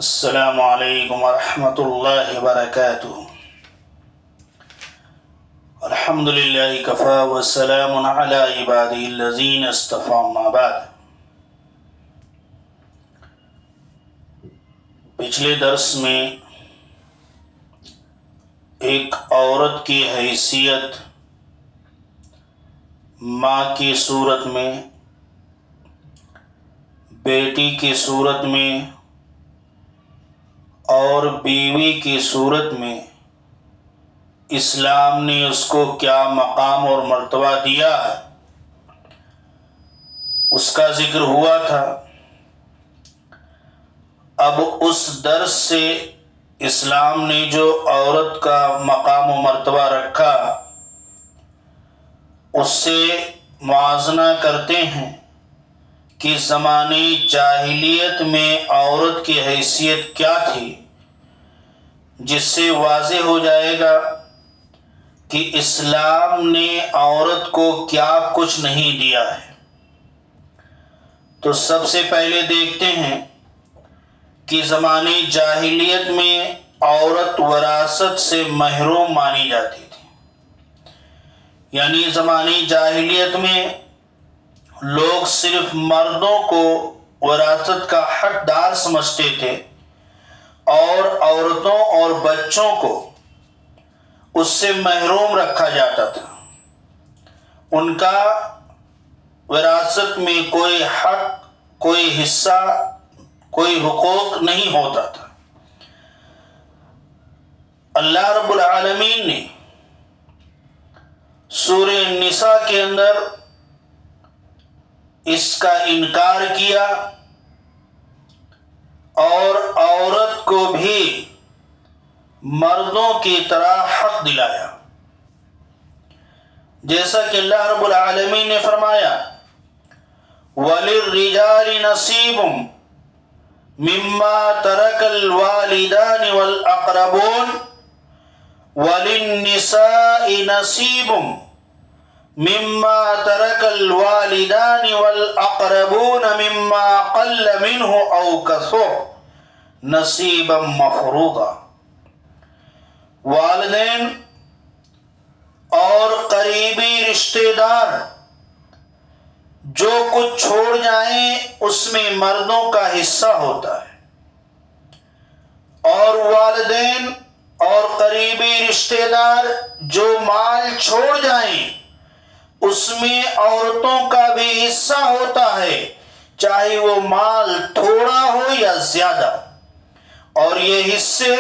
السلام علیکم ورحمۃ اللہ وبرکاتہ۔ الحمد للہ کفا وسلام علی عبادہ الذین اصطفیٰ، اما بعد۔ پچھلے درس میں ایک عورت کی حیثیت ماں کی صورت میں، بیٹی کی صورت میں اور بیوی کی صورت میں اسلام نے اس کو کیا مقام اور مرتبہ دیا ہے اس کا ذکر ہوا تھا۔ اب اس درس سے اسلام نے جو عورت کا مقام و مرتبہ رکھا اس سے موازنہ کرتے ہیں کہ زمانے جاہلیت میں عورت کی حیثیت کیا تھی، جس سے واضح ہو جائے گا کہ اسلام نے عورت کو کیا کچھ نہیں دیا ہے۔ تو سب سے پہلے دیکھتے ہیں کہ زمانے جاہلیت میں عورت وراثت سے محروم مانی جاتی تھی، یعنی زمانے جاہلیت میں لوگ صرف مردوں کو وراثت کا حقدار سمجھتے تھے اور عورتوں اور بچوں کو اس سے محروم رکھا جاتا تھا۔ ان کا وراثت میں کوئی حق، کوئی حصہ، کوئی حقوق نہیں ہوتا تھا۔ اللہ رب العالمین نے سورہ النساء کے اندر اس کا انکار کیا اور عورت کو بھی مردوں کی طرح حق دلایا، جیسا کہ اللہ رب العالمین نے فرمایا وَلِلرِّجَالِ نَصِيبٌ مِّمَّا تَرَكَ الْوَالِدَانِ وَالْأَقْرَبُونَ وَلِلنِّسَاءِ نَصِيبٌ مما ترك الوالدان والأقربون مما قل منه أو كثر نصيبا مفروضا۔ والدین اور قریبی رشتہ دار جو کچھ چھوڑ جائیں اس میں مردوں کا حصہ ہوتا ہے، اور والدین اور قریبی رشتہ دار جو مال چھوڑ جائیں اس میں عورتوں کا بھی حصہ ہوتا ہے، چاہے وہ مال تھوڑا ہو یا زیادہ، اور یہ حصے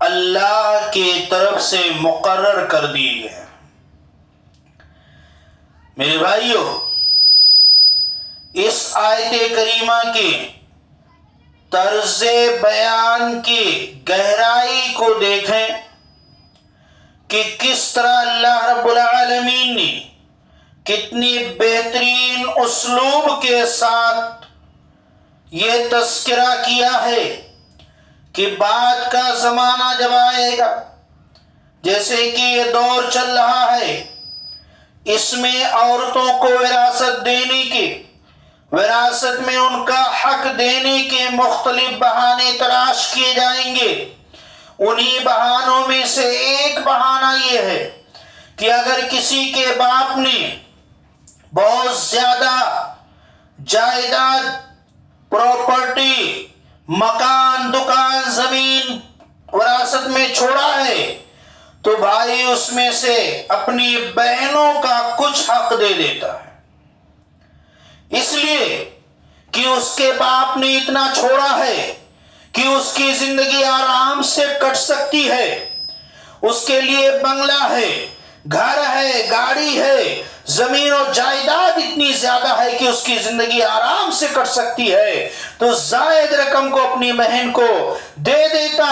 اللہ کی طرف سے مقرر کر دیے ہیں۔ میرے بھائیو، اس آیت کریمہ کے طرز بیان کی گہرائی کو دیکھیں کہ کس طرح اللہ رب العالمین نے کتنی بہترین اسلوب کے ساتھ یہ تذکرہ کیا ہے کہ بعد کا زمانہ جب آئے گا، جیسے کہ یہ دور چل رہا ہے، اس میں عورتوں کو وراثت دینے کے، وراثت میں ان کا حق دینے کے مختلف بہانے تلاش کیے جائیں گے۔ انہی بہانوں میں سے ایک بہانہ یہ ہے کہ اگر کسی کے باپ نے بہت زیادہ جائیداد، پراپرٹی، مکان، دکان، زمین وراثت میں چھوڑا ہے تو بھائی اس میں سے اپنی بہنوں کا کچھ حق دے دیتا ہے، اس لیے کہ اس کے باپ نے اتنا چھوڑا ہے کہ اس کی زندگی آرام سے کٹ سکتی ہے، اس کے لیے بنگلہ ہے، گھر ہے، گاڑی ہے، زمین و جائیداد اتنی زیادہ ہے کہ اس کی زندگی آرام سے کٹ سکتی ہے، تو زائد رقم کو اپنی بہن کو دے دیتا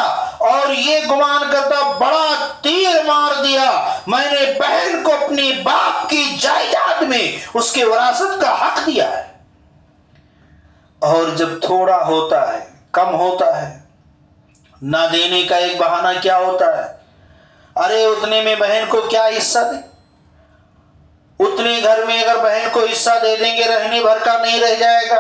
اور یہ گمان کرتا بڑا تیر مار دیا، میں نے بہن کو اپنی باپ کی جائیداد میں اس کے وراثت کا حق دیا ہے۔ اور جب تھوڑا ہوتا ہے، کم ہوتا ہے، نہ دینے کا ایک بہانہ کیا ہوتا ہے، ارے اتنے میں بہن کو کیا حصہ دیں، اتنے گھر میں اگر بہن کو حصہ دے دیں گے رہنے بھر کا نہیں رہ جائے گا،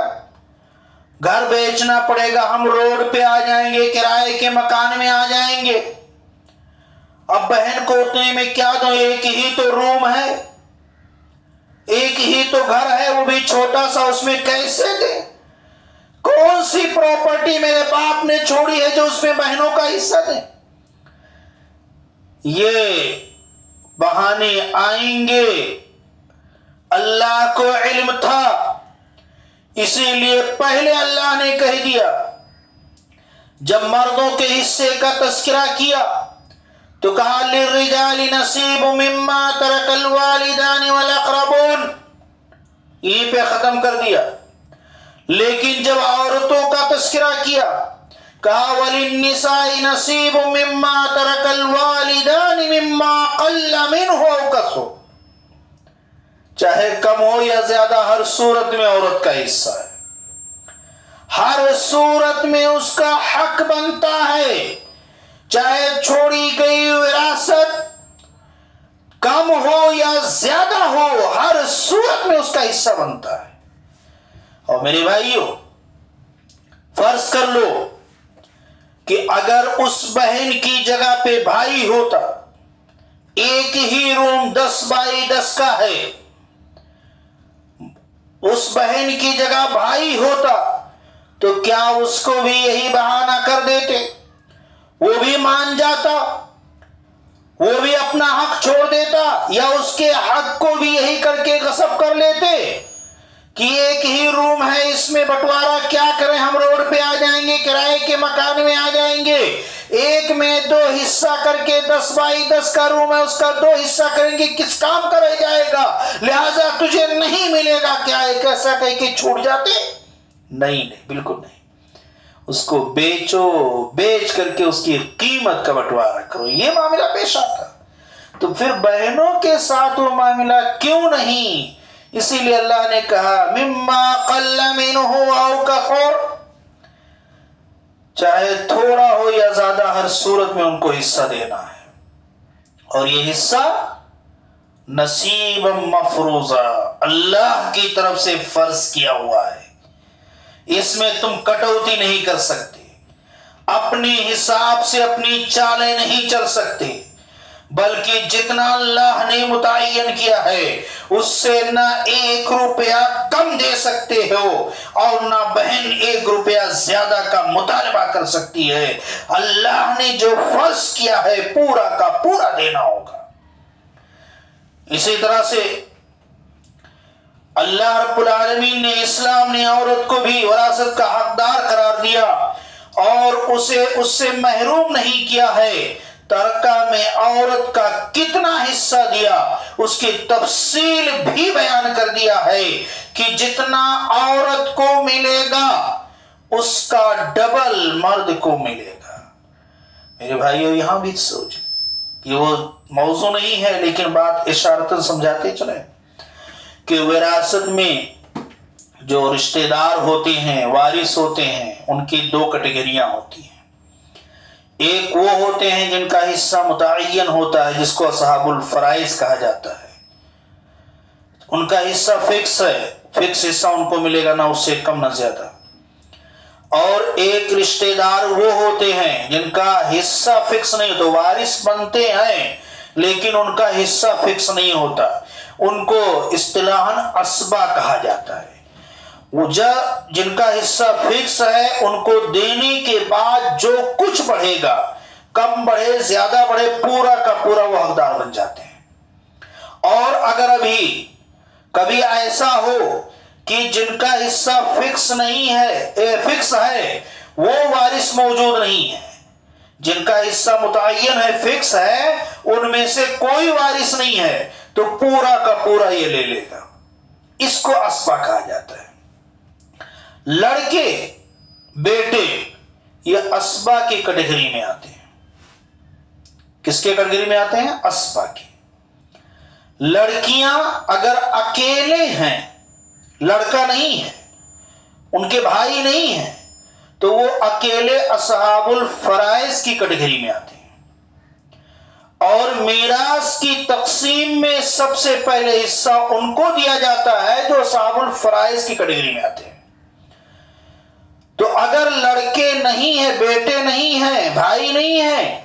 گھر بیچنا پڑے گا، ہم روڈ پہ آ جائیں گے، کرائے کے مکان میں آ جائیں گے۔ اب بہن کو اتنے میں کیا دوں؟ ایک ہی تو روم ہے، ایک ہی تو گھر ہے، وہ بھی چھوٹا سا، اس میں کیسے دیں؟ کون سی پراپرٹی میرے باپ نے چھوڑی ہے جو اس میں بہنوں کا حصہ دیں؟ یہ بہانے آئیں گے۔ اللہ کو علم تھا، اسی لیے پہلے اللہ نے کہہ دیا، جب مردوں کے حصے کا تذکرہ کیا تو کہا للرجال نصیب مما ترک الوالدان والاقربون، یہیں پہ ختم کر دیا۔ لیکن جب عورتوں کا تذکرہ کیا کہا وللنساء نصیب مما ترک الوالدان مما قل منه او کثر، چاہے کم ہو یا زیادہ، ہر صورت میں عورت کا حصہ ہے، ہر صورت میں اس کا حق بنتا ہے، چاہے چھوڑی گئی وراثت کم ہو یا زیادہ ہو، ہر صورت میں اس کا حصہ بنتا ہے۔ اور میرے بھائیوں، فرض کر لو کہ اگر اس بہن کی جگہ پہ بھائی ہوتا، ایک ہی روم 10x10 کا ہے، اس بہن کی جگہ بھائی ہوتا تو کیا اس کو بھی یہی بہانہ کر دیتے؟ وہ بھی مان جاتا، وہ بھی اپنا حق چھوڑ دیتا، یا اس کے حق کو بھی یہی کر کے غصب کر لیتے کہ ایک ہی روم ہے، اس میں بٹوارا کیا کریں، ہم روڈ پہ آ جائیں گے، کرائے کے مکان میں آ جائیں گے، ایک میں 2 حصہ کر کے 10x10 کا روم ہے، اس کا 2 حصہ کریں گے، کس کام کا رہ جائے گا، لہذا تجھے نہیں ملے گا، کیا ایک ایسا کہہ کے چھوٹ جاتے؟ نہیں، بالکل نہیں۔ اس کو بیچو، بیچ کر کے اس کی قیمت کا بٹوارا کرو، یہ معاملہ پیش آتا۔ تو پھر بہنوں کے ساتھ وہ معاملہ کیوں نہیں؟ اسی لیے اللہ نے کہا مما قل منه او کثر، چاہے تھوڑا ہو یا زیادہ، ہر صورت میں ان کو حصہ دینا ہے، اور یہ حصہ نصیب مفروضہ، اللہ کی طرف سے فرض کیا ہوا ہے، اس میں تم کٹوتی نہیں کر سکتے، اپنی حساب سے اپنی چالیں نہیں چل سکتے، بلکہ جتنا اللہ نے متعین کیا ہے اس سے نہ 1 روپیہ کم دے سکتے ہو، اور نہ بہن 1 روپیہ زیادہ کا مطالبہ کر سکتی ہے۔ اللہ نے جو فرض کیا ہے پورا کا پورا دینا ہوگا۔ اسی طرح سے اللہ رب العالمین نے، اسلام نے عورت کو بھی وراثت کا حقدار قرار دیا اور اسے اس سے محروم نہیں کیا ہے۔ ترکہ میں عورت کا کتنا حصہ دیا اس کی تفصیل بھی بیان کر دیا ہے کہ جتنا عورت کو ملے گا اس کا ڈبل مرد کو ملے گا۔ میرے بھائیو، یہاں بھی سوچ، یہ وہ موضوع نہیں ہے لیکن بات اشارتاً سمجھاتے چلیں کہ وراثت میں جو رشتہ دار ہوتے ہیں، وارث ہوتے ہیں، ان کی 2 کیٹیگریاں ہوتی ہیں۔ ایک وہ ہوتے ہیں جن کا حصہ متعین ہوتا ہے، جس کو اصحاب الفرائض کہا جاتا ہے، ان کا حصہ فکس ہے، فکس حصہ ان کو ملے گا، نہ اس سے کم نہ زیادہ۔ اور ایک رشتہ دار وہ ہوتے ہیں جن کا حصہ فکس نہیں ہوتا، وارث بنتے ہیں لیکن ان کا حصہ فکس نہیں ہوتا، ان کو اصطلاحاً اسبہ کہا جاتا ہے۔ وہ جن کا حصہ فکس ہے ان کو دینے کے بعد جو کچھ بڑھے گا، کم بڑھے زیادہ بڑھے، پورا کا پورا وہ حقدار بن جاتے ہیں۔ اور اگر ابھی کبھی ایسا ہو کہ جن کا حصہ فکس نہیں ہے، فکس ہے، وہ وارث موجود نہیں ہے، جن کا حصہ متعین ہے، فکس ہے، ان میں سے کوئی وارث نہیں ہے، تو پورا کا پورا یہ لے لے گا، اس کو اسبہ کہا جاتا ہے۔ لڑکے، بیٹے، یہ اسبہ کی کیٹیگری میں آتے ہیں۔ کس کے کیٹیگری میں آتے ہیں؟ اسبہ کی۔ لڑکیاں اگر اکیلے ہیں، لڑکا نہیں ہے، ان کے بھائی نہیں ہیں، تو وہ اکیلے اصحاب الفرائض کی کیٹیگری میں آتے ہیں، اور میراث کی تقسیم میں سب سے پہلے حصہ ان کو دیا جاتا ہے جو اصحاب الفرائض کی کیٹیگری میں آتے ہیں۔ تو اگر لڑکے نہیں ہیں، بیٹے نہیں ہیں، بھائی نہیں ہیں،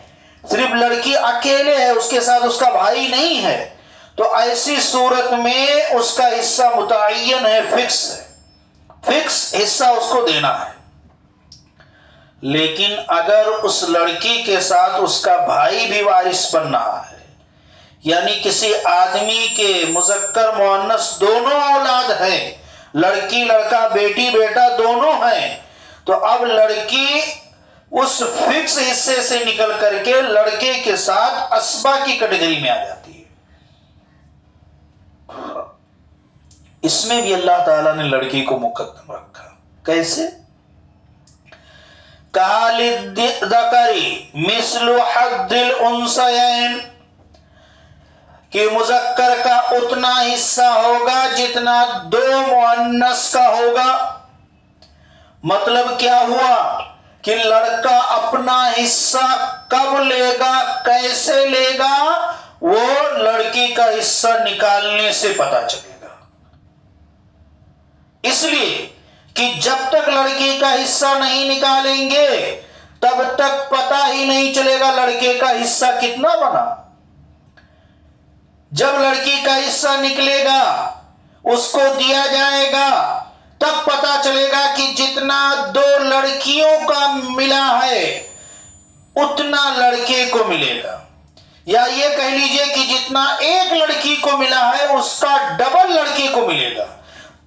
صرف لڑکی اکیلے ہے، اس کے ساتھ اس کا بھائی نہیں ہے، تو ایسی صورت میں اس کا حصہ متعین ہے، فکس حصہ اس کو دینا ہے۔ لیکن اگر اس لڑکی کے ساتھ اس کا بھائی بھی وارث بن رہا ہے، یعنی کسی آدمی کے مذکر مؤنث دونوں اولاد ہیں، لڑکی لڑکا، بیٹی بیٹا دونوں ہیں، تو اب لڑکی اس فکس حصے سے نکل کر کے لڑکے کے ساتھ اسبا کی کیٹیگری میں آ جاتی ہے۔ اس میں بھی اللہ تعالیٰ نے لڑکی کو مقدم رکھا۔ کیسے؟ کہا للذکر مثل حظ الانثیین، کہ مذکر کا اتنا حصہ ہوگا جتنا دو مؤنث کا ہوگا۔ مطلب کیا ہوا کہ لڑکا اپنا حصہ کب لے گا، کیسے لے گا، وہ لڑکی کا حصہ نکالنے سے پتہ چلے گا۔ اس لیے کہ جب تک لڑکی کا حصہ نہیں نکالیں گے تب تک پتہ ہی نہیں چلے گا لڑکے کا حصہ کتنا بنا۔ جب لڑکی کا حصہ نکلے گا، اس کو دیا جائے گا، تب پتہ چلے گا کہ جتنا دو لڑکیوں کا ملا ہے اتنا لڑکے کو ملے گا، یا یہ کہہ لیجئے کہ جتنا ایک لڑکی کو ملا ہے اس کا ڈبل لڑکی کو ملے گا۔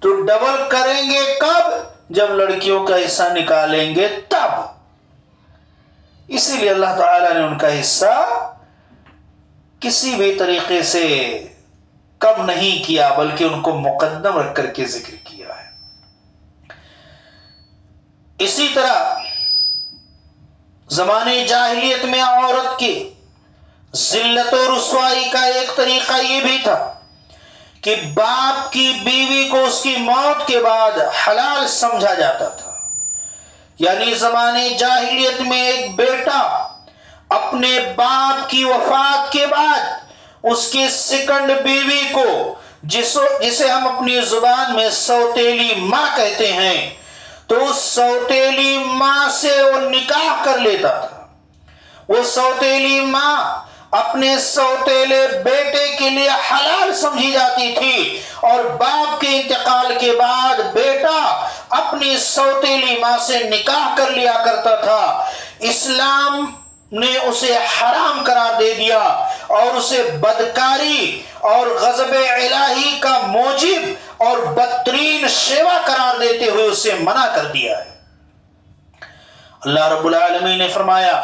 تو ڈبل کریں گے کب؟ جب لڑکیوں کا حصہ نکالیں گے تب۔ اسی لیے اللہ تعالیٰ نے ان کا حصہ کسی بھی طریقے سے کم نہیں کیا، بلکہ ان کو مقدم رکھ کر کے ذکر کیا ہے۔ اسی طرح زمانے جاہلیت میں عورت کی ذلت و رسوائی کا ایک طریقہ یہ بھی تھا کہ باپ کی بیوی کو اس کی موت کے بعد حلال سمجھا جاتا تھا۔ یعنی زمانے جاہلیت میں ایک بیٹا اپنے باپ کی وفات کے بعد اس کی سیکنڈ بیوی کو، جسے ہم اپنی زبان میں سوتیلی ماں کہتے ہیں، تو اس سوتیلی ماں سے وہ نکاح کر لیتا تھا۔ وہ سوتیلی ماں اپنے سوتیلے بیٹے کے لیے حلال سمجھی جاتی تھی، اور باپ کے انتقال کے بعد بیٹا اپنی سوتیلی ماں سے نکاح کر لیا کرتا تھا۔ اسلام نے اسے حرام قرار دے دیا اور اسے بدکاری اور غضب الہی کا موجب اور بدترین شیوا قرار دیتے ہوئے اسے منع کر دیا ہے۔ اللہ رب العالمین نے فرمایا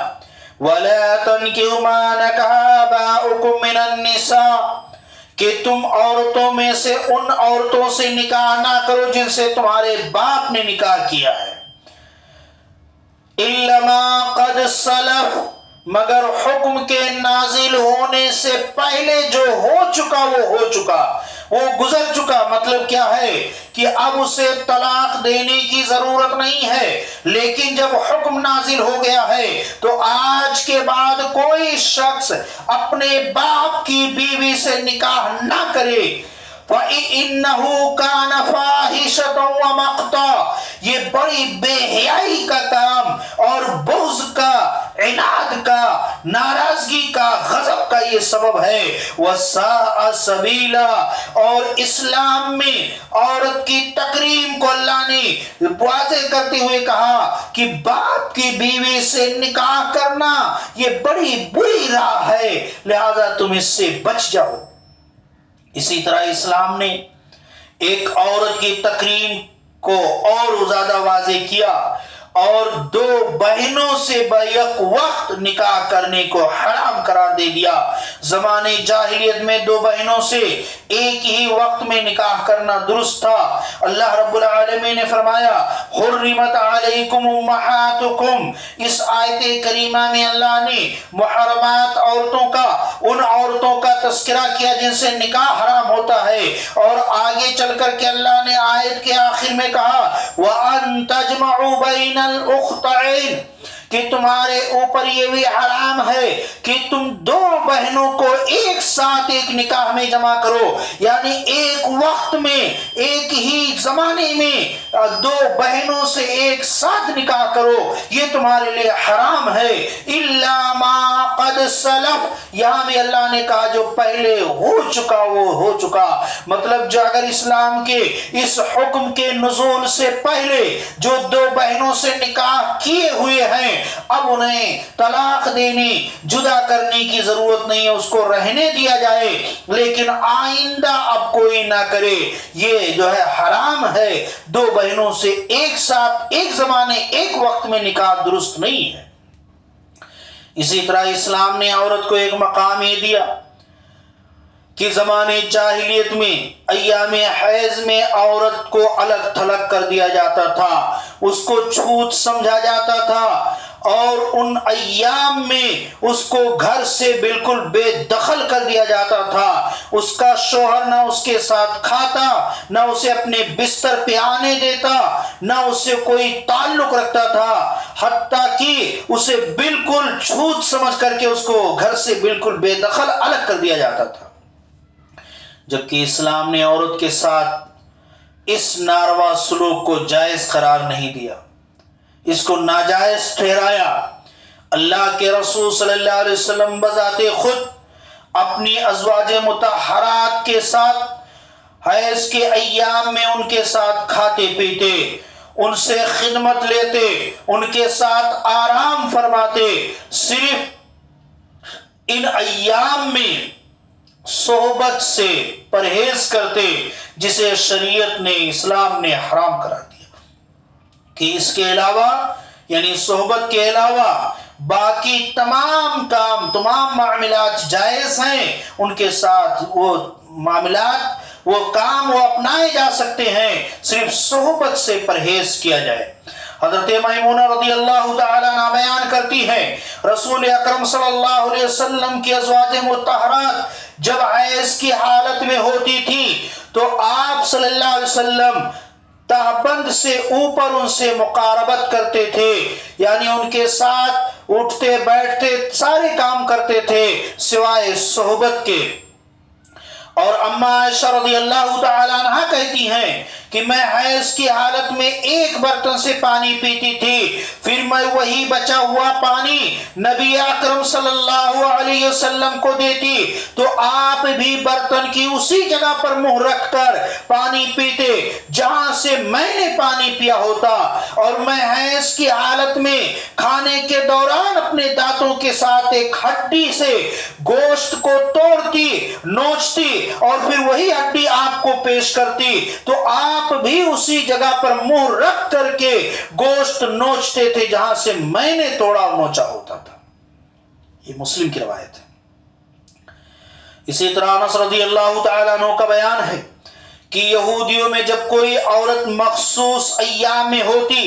وَلَا تَنْكِحُوا مَا نَكَحَ آبَاؤُكُم مِّنَ النِّسَاءِ، کہ تم عورتوں میں سے ان عورتوں سے نکاح نہ کرو جن سے تمہارے باپ نے نکاح کیا ہے۔ إِلَّا مَا قَدْ سَلَفَ، مگر حکم کے نازل ہونے سے پہلے جو ہو چکا وہ ہو چکا، وہ گزر چکا۔ مطلب کیا ہے کہ اب اسے طلاق دینے کی ضرورت نہیں ہے، لیکن جب حکم نازل ہو گیا ہے تو آج کے بعد کوئی شخص اپنے باپ کی بیوی سے نکاح نہ کرے۔ وَإِنَّهُ كَانَ فَاحِشَةً وَمَقْتًا، یہ بڑی بے حیائی کا کام اور بغض کا، عناد کا، ناراضگی کا، غضب کا یہ سبب ہے۔ وَسَاءَ سَبِيلًا، اور اسلام میں عورت کی تکریم کو اللہ نے واضح کرتے ہوئے کہا کہ باپ کی بیوی سے نکاح کرنا یہ بڑی بری راہ ہے، لہذا تم اس سے بچ جاؤ۔ اسی طرح اسلام نے ایک عورت کی تکریم کو اور زیادہ واضح کیا اور دو بہنوں سے بیک وقت نکاح کرنے کو حرام قرار دے دیا۔ زمانے جاہلیت میں دو بہنوں سے ایک ہی وقت میں نکاح کرنا درست تھا۔ اللہ رب العالمین نے فرمایا حرمت علیکم امہاتکم، اس آیت کریمہ میں اللہ نے محرمات عورتوں کا، ان عورتوں کا تذکرہ کیا جن سے نکاح حرام ہوتا ہے، اور آگے چل کر کے اللہ نے آیت کے آخر میں کہا وَأَن تَجْمَعُوا بَيْنَ الْأُخْتَيْنِ، کہ تمہارے اوپر یہ بھی حرام ہے کہ تم دو بہنوں کو ایک ساتھ ایک نکاح میں جمع کرو، یعنی ایک وقت میں ایک ہی زمانے میں دو بہنوں سے ایک ساتھ نکاح کرو، یہ تمہارے لیے حرام ہے۔ الا ما قد سلف، یہاں بھی اللہ نے کہا جو پہلے ہو چکا وہ ہو چکا، مطلب جو اگر اسلام کے اس حکم کے نزول سے پہلے جو دو بہنوں سے نکاح کیے ہوئے ہیں، اب انہیں طلاق دینے جدا کرنے کی ضرورت نہیں ہے، اس کو رہنے دیا جائے، لیکن آئندہ اب کوئی نہ کرے، یہ جو ہے حرام ہے۔ دو بہنوں سے ایک ساتھ ایک زمانے ایک وقت میں نکاح درست نہیں ہے۔ اسی طرح اسلام نے عورت کو ایک مقام یہ دیا کہ زمانے جاہلیت میں ایام حیض میں عورت کو الگ تھلگ کر دیا جاتا تھا، اس کو چھوت سمجھا جاتا تھا، اور ان ایام میں اس کو گھر سے بالکل بے دخل کر دیا جاتا تھا، اس کا شوہر نہ اس کے ساتھ کھاتا، نہ اسے اپنے بستر پہ آنے دیتا، نہ اس سے کوئی تعلق رکھتا تھا، حتیٰ کہ اسے بالکل چھوت سمجھ کر کے اس کو گھر سے بالکل بے دخل الگ کر دیا جاتا تھا۔ جبکہ اسلام نے عورت کے ساتھ اس ناروا سلوک کو جائز قرار نہیں دیا، اس کو ناجائز ٹھہرایا۔ اللہ کے رسول صلی اللہ علیہ وسلم بذات خود اپنی ازواج مطہرات کے ساتھ حیض کے ایام میں ان کے ساتھ کھاتے پیتے، ان سے خدمت لیتے، ان کے ساتھ آرام فرماتے، صرف ان ایام میں صحبت سے پرہیز کرتے جسے شریعت نے اسلام نے حرام کرا دیا، کہ اس کے علاوہ یعنی صحبت کے علاوہ باقی تمام کام تمام معاملات جائز ہیں، ان کے ساتھ وہ معاملات وہ کام وہ اپنائے جا سکتے ہیں، صرف صحبت سے پرہیز کیا جائے۔ حضرت میمونہ رضی اللہ تعالیٰ عنہ بیان کرتی ہیں رسول اکرم صلی اللہ علیہ وسلم کی ازواج مطہرات جب حیض کی حالت میں ہوتی تھی تو آپ صلی اللہ علیہ وسلم تہبند سے اوپر ان سے مقاربت کرتے تھے، یعنی ان کے ساتھ اٹھتے بیٹھتے سارے کام کرتے تھے سوائے صحبت کے۔ اور اما عائشہ رضی اللہ تعالیٰ عنہ کہتی ہیں کہ میں حیض کی حالت میں ایک برتن سے پانی پیتی تھی، پھر میں وہی بچا ہوا پانی نبی اکرم صلی اللہ علیہ وسلم کو دیتی تو آپ بھی برتن کی اسی جگہ پر منہ رکھ کر پانی پیتے جہاں سے میں نے پانی پیا ہوتا، اور میں حیض کی حالت میں کھانے کے دوران اپنے دانتوں کے ساتھ ایک ہڈی سے گوشت کو توڑتی نوچتی اور پھر وہی ہڈی آپ کو پیش کرتی تو آپ بھی اسی جگہ پر منہ رکھ کر کے گوشت نوچتے تھے جہاں سے میں نے توڑا اور نوچا ہوتا تھا۔ یہ مسلم کی روایت ہے۔ اسی طرح انس رضی اللہ تعالیٰ عنہ کا بیان ہے کہ یہودیوں میں جب کوئی عورت مخصوص ایام میں ہوتی،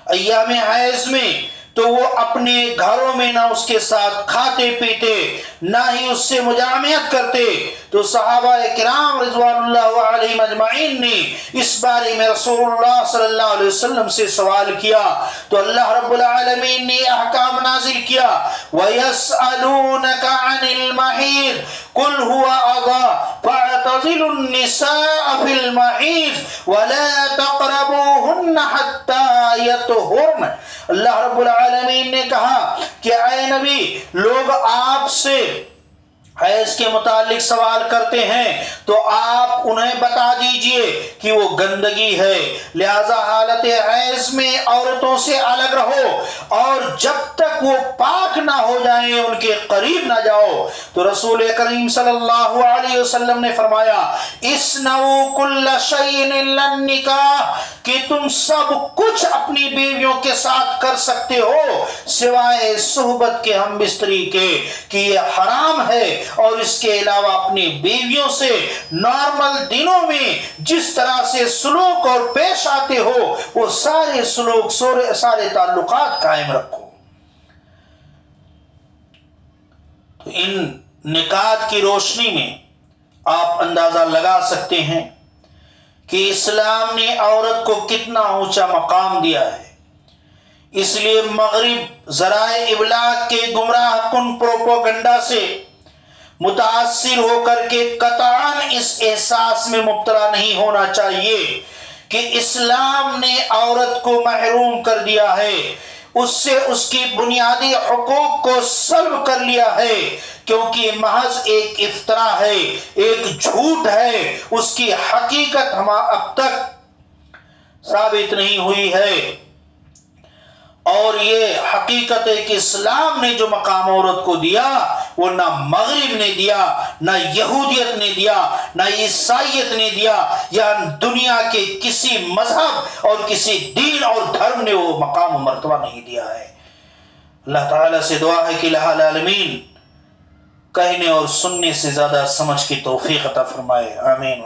ایام حیض میں، تو وہ اپنے گھروں میں نہ اس کے ساتھ کھاتے پیتے نہ ہی اس سے مجامعت کرتے، تو صحابہ کرام رضوان اللہ علیہم اجمعین نے اس بارے میں رسول اللہ صلی اللہ علیہ وسلم سے سوال کیا تو اللہ رب العالمین نے احکام نازل کیا وَيَسْأَلُونَكَ عَنِ الْمَحِيضِ قُلْ هُوَ أَذًى فَاعْتَزِلُوا النِّسَاءَ فِي الْمَحِيضِ وَلَا تَقْرَبُوهُنَّ حَتَّى يَطْهُرْنَ۔ اللہ رب العالمین نے کہا کہ اے نبی، لوگ آپ سے حیض کے متعلق سوال کرتے ہیں تو آپ انہیں بتا دیجئے کہ وہ گندگی ہے، لہذا حالت حیض میں عورتوں سے الگ رہو اور جب تک وہ پاک نہ ہو جائیں ان کے قریب نہ جاؤ۔ تو رسول کریم صلی اللہ علیہ وسلم نے فرمایا اصنعوا کل شیء الا النکاح، کہ تم سب کچھ اپنی بیویوں کے ساتھ کر سکتے ہو سوائے صحبت کے ہم بستری کے، کہ یہ حرام ہے، اور اس کے علاوہ اپنی بیویوں سے نارمل دنوں میں جس طرح سے سلوک اور پیش آتے ہو وہ سارے سلوک سارے تعلقات قائم رکھو۔ تو ان نکات کی روشنی میں آپ اندازہ لگا سکتے ہیں کہ اسلام نے عورت کو کتنا اونچا مقام دیا ہے۔ اس لیے مغرب ذرائع ابلاغ کے گمراہ کن پروپوگنڈا سے متاثر ہو کر کے قطعاً اس احساس میں مبتلا نہیں ہونا چاہیے کہ اسلام نے عورت کو محروم کر دیا ہے، اس سے اس کی بنیادی حقوق کو سلب کر لیا ہے، کیونکہ محض ایک افترا ہے، ایک جھوٹ ہے، اس کی حقیقت اب تک ثابت نہیں ہوئی ہے۔ اور یہ حقیقت ہے کہ اسلام نے جو مقام عورت کو دیا وہ نہ مغرب نے دیا، نہ یہودیت نے دیا، نہ عیسائیت نے دیا، یا دنیا کے کسی مذہب اور کسی دین اور دھرم نے وہ مقام و مرتبہ نہیں دیا ہے۔ اللہ تعالیٰ سے دعا ہے کہ الہ العالمین کہنے اور سننے سے زیادہ سمجھ کی توفیق عطا فرمائے، آمین۔